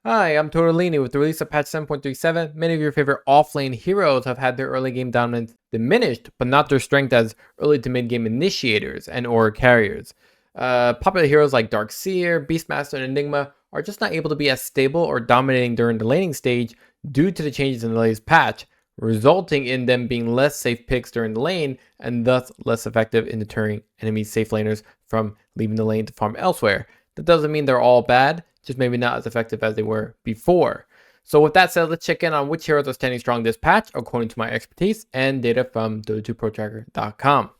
Hi, I'm Torte de Lini. With the release of patch 7.37, many of your favorite offlane heroes have had their early game dominance diminished, but not their strength as early to mid game initiators and or carriers. Popular heroes like Seer, Beastmaster, and Enigma are just not able to be as stable or dominating during the laning stage due to the changes in the latest patch, resulting in them being less safe picks during the lane and thus less effective in deterring enemy safe laners from leaving the lane to farm elsewhere. That doesn't mean they're all bad, just maybe not as effective as they were before. So with that said, let's check in on which heroes are standing strong this patch according to my expertise and data from Dota2ProTracker.com.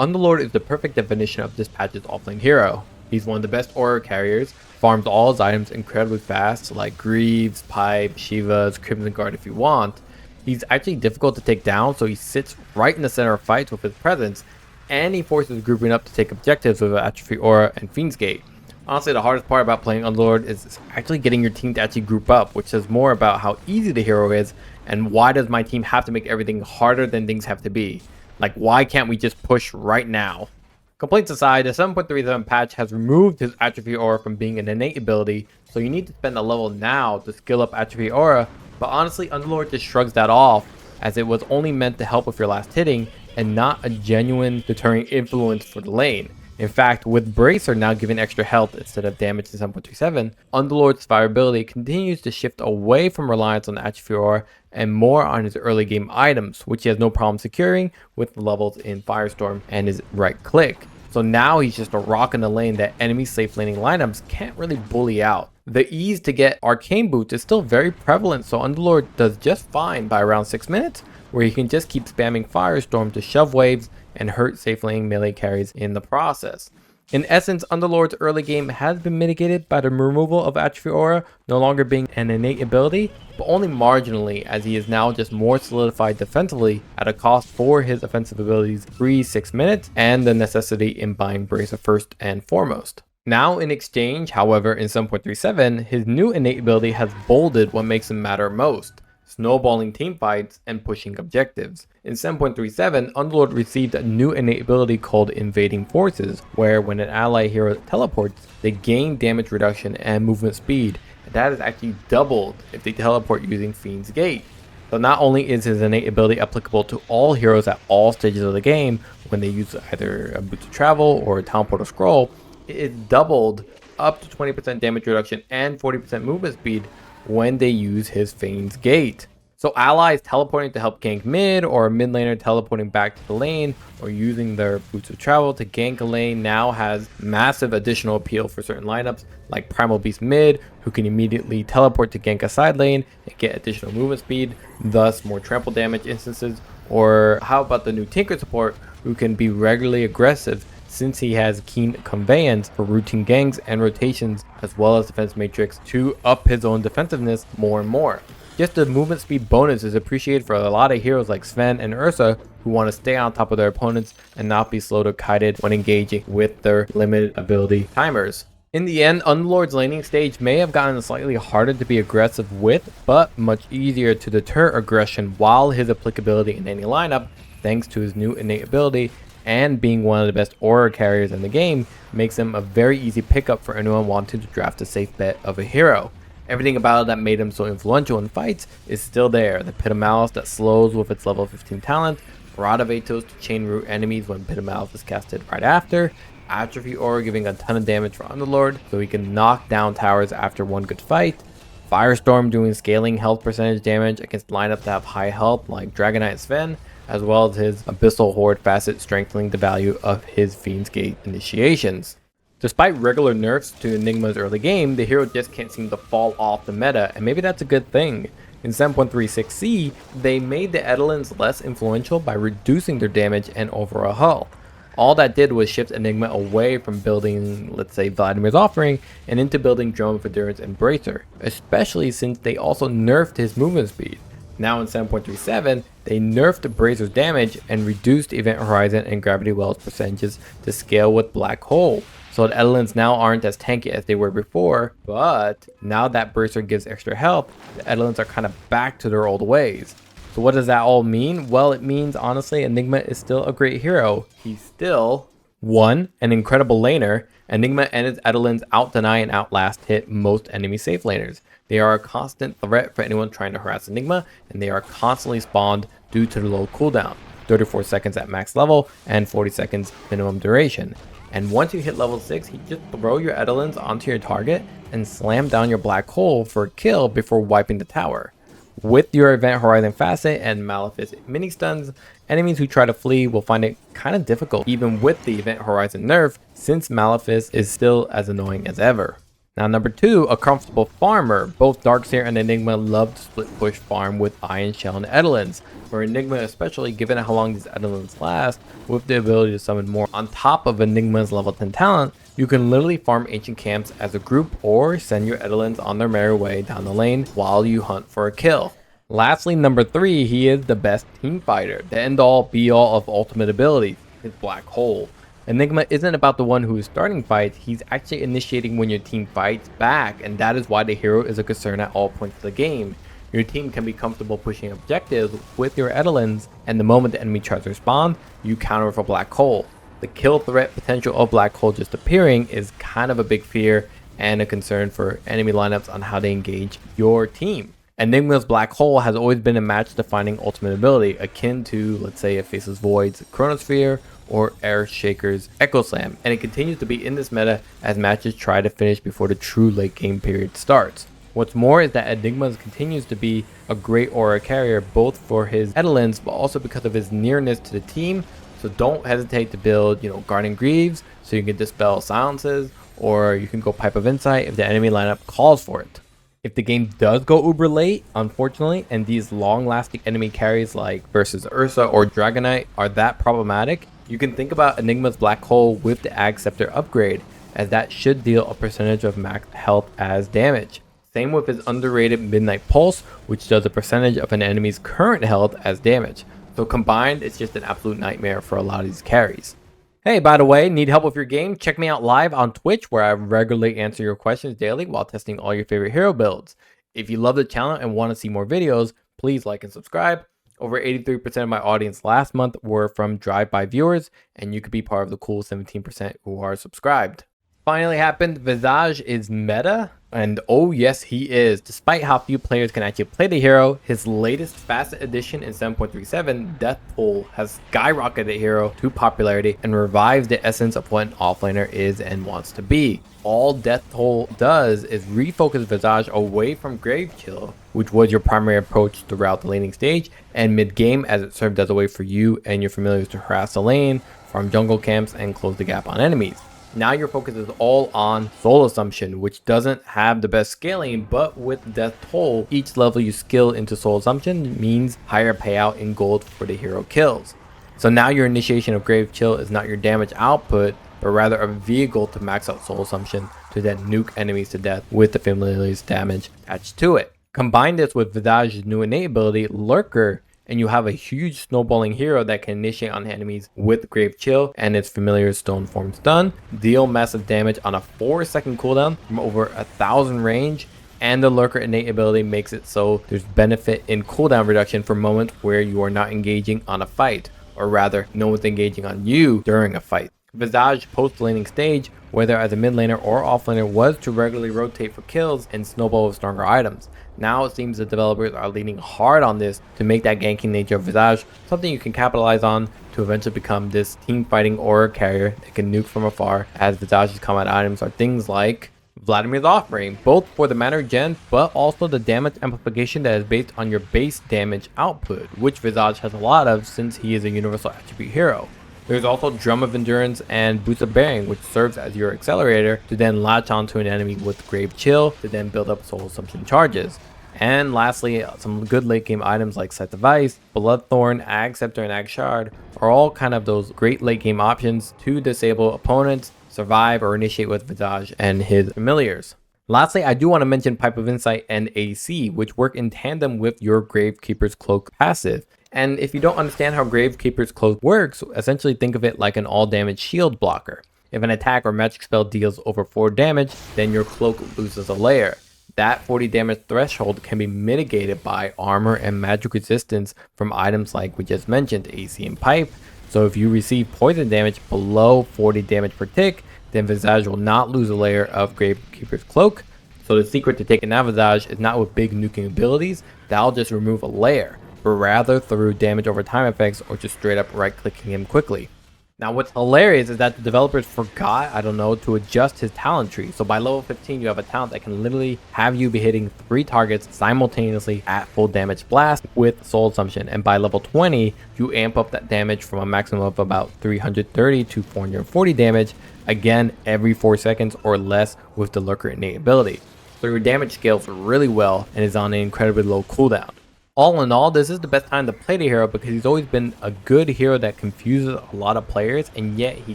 Underlord is the perfect definition of this patch's offlane hero. He's one of the best aura carriers, farms all his items incredibly fast like Greaves, Pipe, Shivas, Crimson Guard if you want. He's actually difficult to take down, so he sits right in the center of fights with his presence, and he forces grouping up to take objectives with Atrophy Aura and Fiend's Gate. Honestly, the hardest part about playing Underlord is actually getting your team to actually group up, which says more about how easy the hero is and why does my team have to make everything harder than things have to be. Like, why can't we just push right now? Complaints aside, the 7.37 patch has removed his Atrophy Aura from being an innate ability, so you need to spend a level now to skill up Atrophy Aura, but honestly, Underlord just shrugs that off as it was only meant to help with your last hitting and not a genuine deterring influence for the lane. In fact, with Bracer now giving extra health instead of damage in 7.37, Underlord's survivability continues to shift away from reliance on Atrophy Aura and more on his early game items, which he has no problem securing with levels in Firestorm and his right click. So now he's just a rock in the lane that enemy safe laning lineups can't really bully out. The ease to get arcane boots is still very prevalent, so Underlord does just fine by around 6 minutes, where he can just keep spamming Firestorm to shove waves and hurt safe laning melee carries in the process. In essence, Underlord's early game has been mitigated by the removal of Atrophy Aura no longer being an innate ability, but only marginally, as he is now just more solidified defensively at a cost for his offensive abilities free 6 minutes and the necessity in buying Bracer first and foremost. Now in exchange, however, in 7.37, his new innate ability has bolded what makes him matter most: snowballing teamfights and pushing objectives. In 7.37, Underlord received a new innate ability called Invading Forces, where when an ally hero teleports, they gain damage reduction and movement speed, and that is actually doubled if they teleport using Fiend's Gate. So not only is his innate ability applicable to all heroes at all stages of the game when they use either a Boots of Travel or a Talent Portal Scroll, it is doubled up to 20% damage reduction and 40% movement speed when they use his Fiend's Gate. So allies teleporting to help gank mid, or a mid laner teleporting back to the lane, or using their Boots of Travel to gank a lane now has massive additional appeal for certain lineups like Primal Beast mid, who can immediately teleport to gank a side lane and get additional movement speed, thus more trample damage instances. Or how about the new Tinker support, who can be regularly aggressive since he has keen conveyance for routine ganks and rotations, as well as defense matrix to up his own defensiveness more and more. Just the movement speed bonus is appreciated for a lot of heroes like Sven and Ursa, who want to stay on top of their opponents and not be slow to kited when engaging with their limited ability timers. In the end, Underlord's laning stage may have gotten slightly harder to be aggressive with, but much easier to deter aggression, while his applicability in any lineup, thanks to his new innate ability and being one of the best aura carriers in the game, makes him a very easy pickup for anyone wanting to draft a safe bet of a hero. Everything about it that made him so influential in fights is still there. The Pit of Malice that slows with its level 15 talent, Rod of Atos to chain root enemies when Pit of Malice is casted right after, Atrophy Aura giving a ton of damage for Underlord so he can knock down towers after one good fight, Firestorm doing scaling health percentage damage against lineups that have high health like Dragonite and Sven, as well as his Abyssal Horde facet strengthening the value of his Fiend's Gate initiations. Despite regular nerfs to Enigma's early game, the hero just can't seem to fall off the meta, and maybe that's a good thing. In 7.36c, they made the Edelins less influential by reducing their damage and overall health. All that did was shift Enigma away from building, let's say, Vladimir's Offering, and into building Drum of Endurance and Bracer, especially since they also nerfed his movement speed. Now in 7.37, they nerfed Bracer's damage and reduced Event Horizon and Gravity Wells percentages to scale with Black Hole. So the Edelins now aren't as tanky as they were before, but now that Bracer gives extra health, the Edelins are kind of back to their old ways. So what does that all mean? Well, it means honestly Enigma is still a great hero. He's still 1, an incredible laner. Enigma and his Edelins out-deny and outlast hit most enemy safe laners. They are a constant threat for anyone trying to harass Enigma, and they are constantly spawned due to the low cooldown, 34 seconds at max level and 40 seconds minimum duration. And once you hit level 6, you just throw your Edelins onto your target and slam down your black hole for a kill before wiping the tower. With your Event Horizon Facet and Maleficent mini stuns, enemies who try to flee will find it kind of difficult even with the Event Horizon nerf, since Maleficent is still as annoying as ever. Now number 2, a comfortable farmer. Both Darkseer and Enigma love to split push farm with Iron Shell and Edelins, for Enigma especially given how long these Edelins last, with the ability to summon more. On top of Enigma's level 10 talent, you can literally farm ancient camps as a group or send your Edelins on their merry way down the lane while you hunt for a kill. Lastly, number 3, he is the best team fighter, the end all be all of ultimate abilities, his black hole. Enigma isn't about the one who is starting fights, he's actually initiating when your team fights back, and that is why the hero is a concern at all points of the game. Your team can be comfortable pushing objectives with your Edelins, and the moment the enemy tries to respond, you counter with a black hole. The kill threat potential of black hole just appearing is kind of a big fear and a concern for enemy lineups on how they engage your team. Enigma's black hole has always been a match defining ultimate ability, akin to, let's say, a Faceless Void's Chronosphere or Earthshaker's Echo Slam, and it continues to be in this meta as matches try to finish before the true late game period starts. What's more is that Enigma continues to be a great aura carrier both for his Edelins but also because of his nearness to the team, so don't hesitate to build, Guardian Greaves so you can dispel silences, or you can go Pipe of Insight if the enemy lineup calls for it. If the game does go uber late, unfortunately, and these long-lasting enemy carries like versus Ursa or Dragonite are that problematic, you can think about Enigma's black hole with the Ag Scepter upgrade, as that should deal a percentage of max health as damage. Same with his underrated Midnight Pulse, which does a percentage of an enemy's current health as damage. So combined, it's just an absolute nightmare for a lot of these carries. Hey, by the way, need help with your game? Check me out live on Twitch, where I regularly answer your questions daily while testing all your favorite hero builds. If you love the channel and want to see more videos, please like and subscribe. Over 83% of my audience last month were from drive-by viewers, and you could be part of the cool 17% who are subscribed. Finally happened, Visage is meta, and oh yes he is. Despite how few players can actually play the hero, his latest facet addition in 7.37, Death Toll, has skyrocketed the hero to popularity and revives the essence of what an offlaner is and wants to be. All Death Toll does is refocus Visage away from Grave Chill, which was your primary approach throughout the laning stage, and mid-game, as it served as a way for you and your familiars to harass the lane, farm jungle camps, and close the gap on enemies. Now your focus is all on Soul Assumption, which doesn't have the best scaling, but with Death Toll, each level you skill into Soul Assumption means higher payout in gold for the hero kills. So now your initiation of Grave Chill is not your damage output, but rather a vehicle to max out Soul Assumption to then nuke enemies to death with the familiar's damage attached to it. Combine this with Visage's new innate ability, Lurker, and you have a huge snowballing hero that can initiate on enemies with Grave Chill and its familiar Stone Form Stun, deal massive damage on a 4-second cooldown from over 1,000 range, and the Lurker innate ability makes it so there's benefit in cooldown reduction for moments where you are not engaging on a fight, or rather, no one's engaging on you during a fight. Visage post-laning stage, whether as a mid laner or offlaner, was to regularly rotate for kills and snowball with stronger items. Now it seems the developers are leaning hard on this to make that ganking nature of Visage something you can capitalize on to eventually become this team fighting aura carrier that can nuke from afar, as Visage's combat items are things like Vladimir's Offering, both for the mana regen but also the damage amplification that is based on your base damage output, which Visage has a lot of since he is a universal attribute hero. There's also Drum of Endurance and Boots of Bearing, which serves as your accelerator to then latch onto an enemy with Grave Chill to then build up Soul Assumption charges. And lastly, some good late game items like Sight of Ice, Bloodthorn, Ag Scepter, and Ag Shard are all kind of those great late game options to disable opponents, survive, or initiate with Visage and his familiars. Lastly, I do want to mention Pipe of Insight and AC, which work in tandem with your Gravekeeper's Cloak passive. And if you don't understand how Gravekeeper's Cloak works, essentially think of it like an all damage shield blocker. If an attack or magic spell deals over 4 damage, then your cloak loses a layer. That 40 damage threshold can be mitigated by armor and magic resistance from items like we just mentioned, AC and Pipe. So if you receive poison damage below 40 damage per tick, then Visage will not lose a layer of Gravekeeper's Cloak. So the secret to taking out Visage is not with big nuking abilities that'll just remove a layer, but rather through damage over time effects or just straight up right clicking him quickly. Now what's hilarious is that the developers forgot, I don't know, to adjust his talent tree. So by level 15 you have a talent that can literally have you be hitting 3 targets simultaneously at full damage blast with soul assumption, and by level 20 you amp up that damage from a maximum of about 330 to 440 damage, again every 4 seconds or less with the lurker innate ability. So your damage scales really well and is on an incredibly low cooldown. All in all, this is the best time to play the hero because he's always been a good hero that confuses a lot of players, and yet he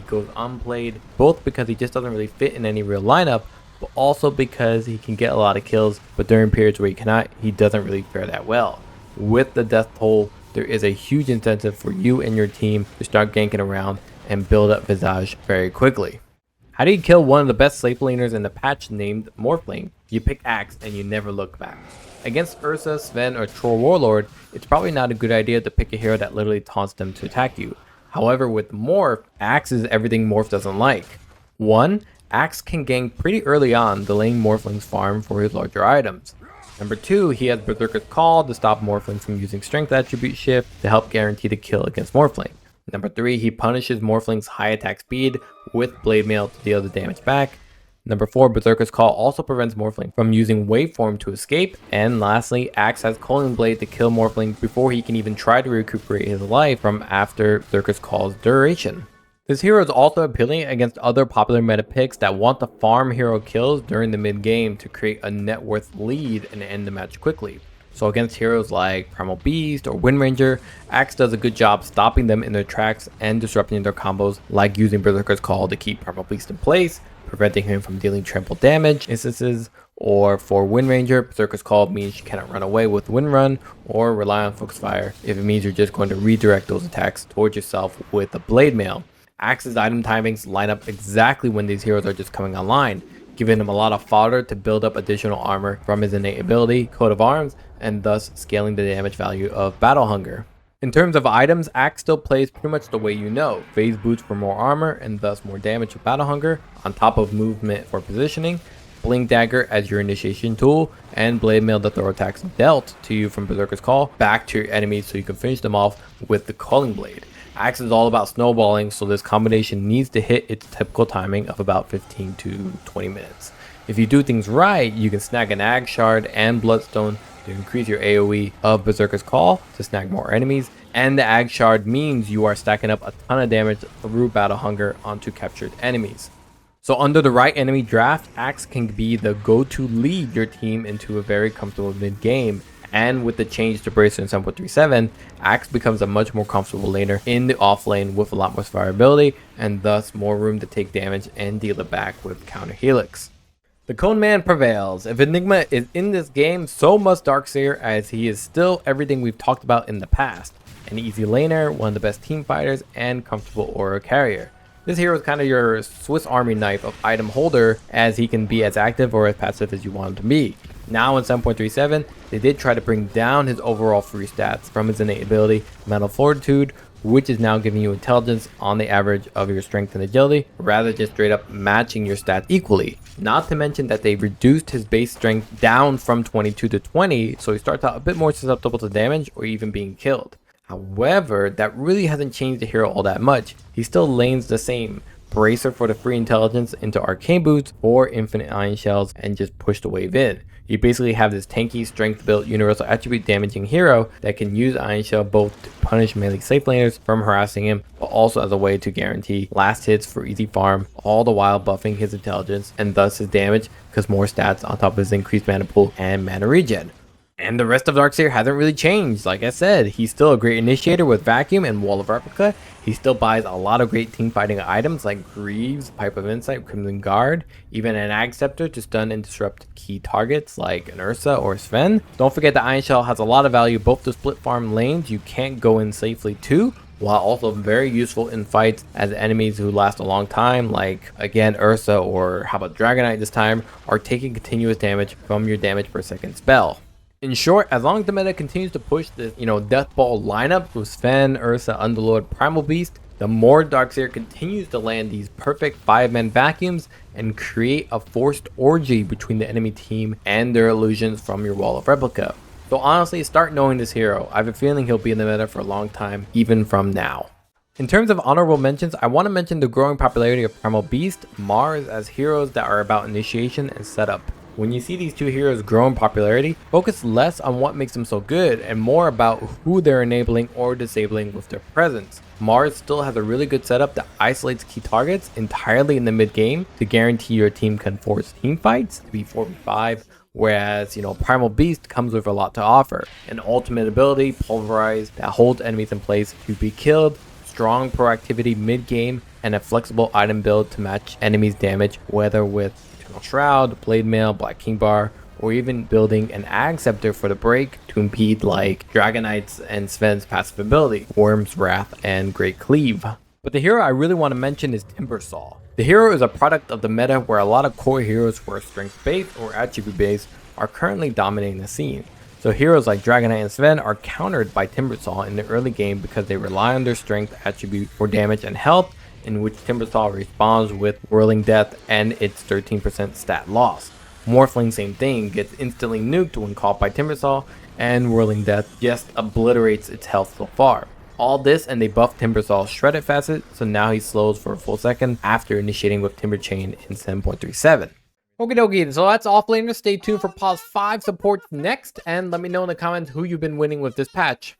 goes unplayed, both because he just doesn't really fit in any real lineup, but also because he can get a lot of kills, but during periods where he cannot, he doesn't really fare that well. With the death toll, there is a huge incentive for you and your team to start ganking around and build up Visage very quickly. How do you kill one of the best safe-laners in the patch named Offlane? You pick Axe and you never look back. Against Ursa, Sven, or Troll Warlord, it's probably not a good idea to pick a hero that literally taunts them to attack you. However, with Morph, Axe is everything Morph doesn't like. 1. Axe can gank pretty early on, delaying Morphling's farm for his larger items. Number 2, he has Berserker's Call to stop Morphling from using Strength Attribute Shift to help guarantee the kill against Morphling. Number 3, he punishes Morphling's high attack speed with Blade Mail to deal the damage back. Number 4, Berserker's Call also prevents Morphling from using Waveform to escape. And lastly, Axe has Culling Blade to kill Morphling before he can even try to recuperate his life from after Berserker's Call's duration. This hero is also appealing against other popular meta picks that want to farm hero kills during the mid game to create a net worth lead and end the match quickly. So against heroes like Primal Beast or Wind Ranger, Axe does a good job stopping them in their tracks and disrupting their combos, like using Berserker's Call to keep Primal Beast in place, preventing him from dealing trample damage instances, or for Wind Ranger, Berserker's Call means you cannot run away with Wind Run or rely on Focus Fire if it means you're just going to redirect those attacks towards yourself with a Blade Mail. Axe's item timings line up exactly when these heroes are just coming online, giving him a lot of fodder to build up additional armor from his innate ability, Coat of Arms, and thus scaling the damage value of Battle Hunger. In terms of items, Axe still plays pretty much the way you know. Phase Boots for more armor and thus more damage with Battle Hunger, on top of movement for positioning, Blink Dagger as your initiation tool, and Blade Mail to throw attacks dealt to you from Berserker's Call back to your enemies so you can finish them off with the Culling Blade. Axe is all about snowballing, so this combination needs to hit its typical timing of about 15 to 20 minutes. If you do things right, you can snag an Ag Shard and Bloodstone to increase your AoE of Berserker's Call to snag more enemies, and the Ag Shard means you are stacking up a ton of damage through Battle Hunger onto captured enemies. So under the right enemy draft, Axe can be the go-to lead your team into a very comfortable mid-game, and with the change to Bracer in 7.37, Axe becomes a much more comfortable laner in the offlane with a lot more survivability, and thus more room to take damage and deal it back with Counter Helix. The Cone Man prevails. If Enigma is in this game, so must Darkseer, as he is still everything we've talked about in the past. An easy laner, one of the best team fighters, and comfortable aura carrier. This hero is kind of your Swiss Army knife of item holder, as he can be as active or as passive as you want him to be. Now in 7.37, they did try to bring down his overall free stats from his innate ability, Mental Fortitude, which is now giving you intelligence on the average of your strength and agility, rather just straight up matching your stats equally. Not to mention that they reduced his base strength down from 22 to 20, so he starts out a bit more susceptible to damage or even being killed. However, that really hasn't changed the hero all that much. He still lanes the same. Bracer for the free intelligence into Arcane Boots or Infinite Ion Shells and just push the wave in. You basically have this tanky, strength-built, universal attribute damaging hero that can use Ion Shell both to punish melee safe laners from harassing him, but also as a way to guarantee last hits for easy farm, all the while buffing his intelligence and thus his damage, because more stats on top of his increased mana pool and mana regen. And the rest of Darkseer hasn't really changed. Like I said, he's still a great initiator with Vacuum and Wall of Replica. He still buys a lot of great team fighting items like Greaves, Pipe of Insight, Crimson Guard, even an Ag Scepter to stun and disrupt key targets like an Ursa or Sven. Don't forget that Ion Shell has a lot of value both to split farm lanes you can't go in safely to, while also very useful in fights as enemies who last a long time, like again Ursa or how about Dragonite this time, are taking continuous damage from your damage per second spell. In short, as long as the meta continues to push the Death Ball lineup with Sven, Ursa, Underlord, Primal Beast, The more Darkseer continues to land these perfect 5-man vacuums and create a forced orgy between the enemy team and their illusions from your wall of replica. So honestly, start knowing this hero. I have a feeling he'll be in the meta for a long time, even from now. In terms of honorable mentions, I want to mention the growing popularity of Primal Beast, Mars as heroes that are about initiation and setup. When you see these two heroes grow in popularity, focus less on what makes them so good and more about who they're enabling or disabling with their presence. Mars still has a really good setup that isolates key targets entirely in the mid game to guarantee your team can force team fights to be 4v5, whereas, Primal Beast comes with a lot to offer. An ultimate ability, Pulverize, that holds enemies in place to be killed, strong proactivity mid game, and a flexible item build to match enemies' damage, whether with Eternal Shroud, Blade Mail, Black King Bar, or even building an Ag Scepter for the break to impede like Dragonite's and Sven's passive ability, Worm's Wrath, and Great Cleave. But the hero I really want to mention is Timbersaw. The hero is a product of the meta where a lot of core heroes who are strength-based or attribute-based are currently dominating the scene. So heroes like Dragonite and Sven are countered by Timbersaw in the early game because they rely on their strength attribute for damage and health, in which Timbersaw responds with Whirling Death and its 13% stat loss. Morphling, same thing, gets instantly nuked when caught by Timbersaw, and Whirling Death just obliterates its health so far. All this, and they buffed Timbersaw's Shredded facet, so now he slows for a full second after initiating with Timber Chain in 7.37. Okie dokie, so that's Offlaners. Stay tuned for Pause 5 supports next, and let me know in the comments who you've been winning with this patch.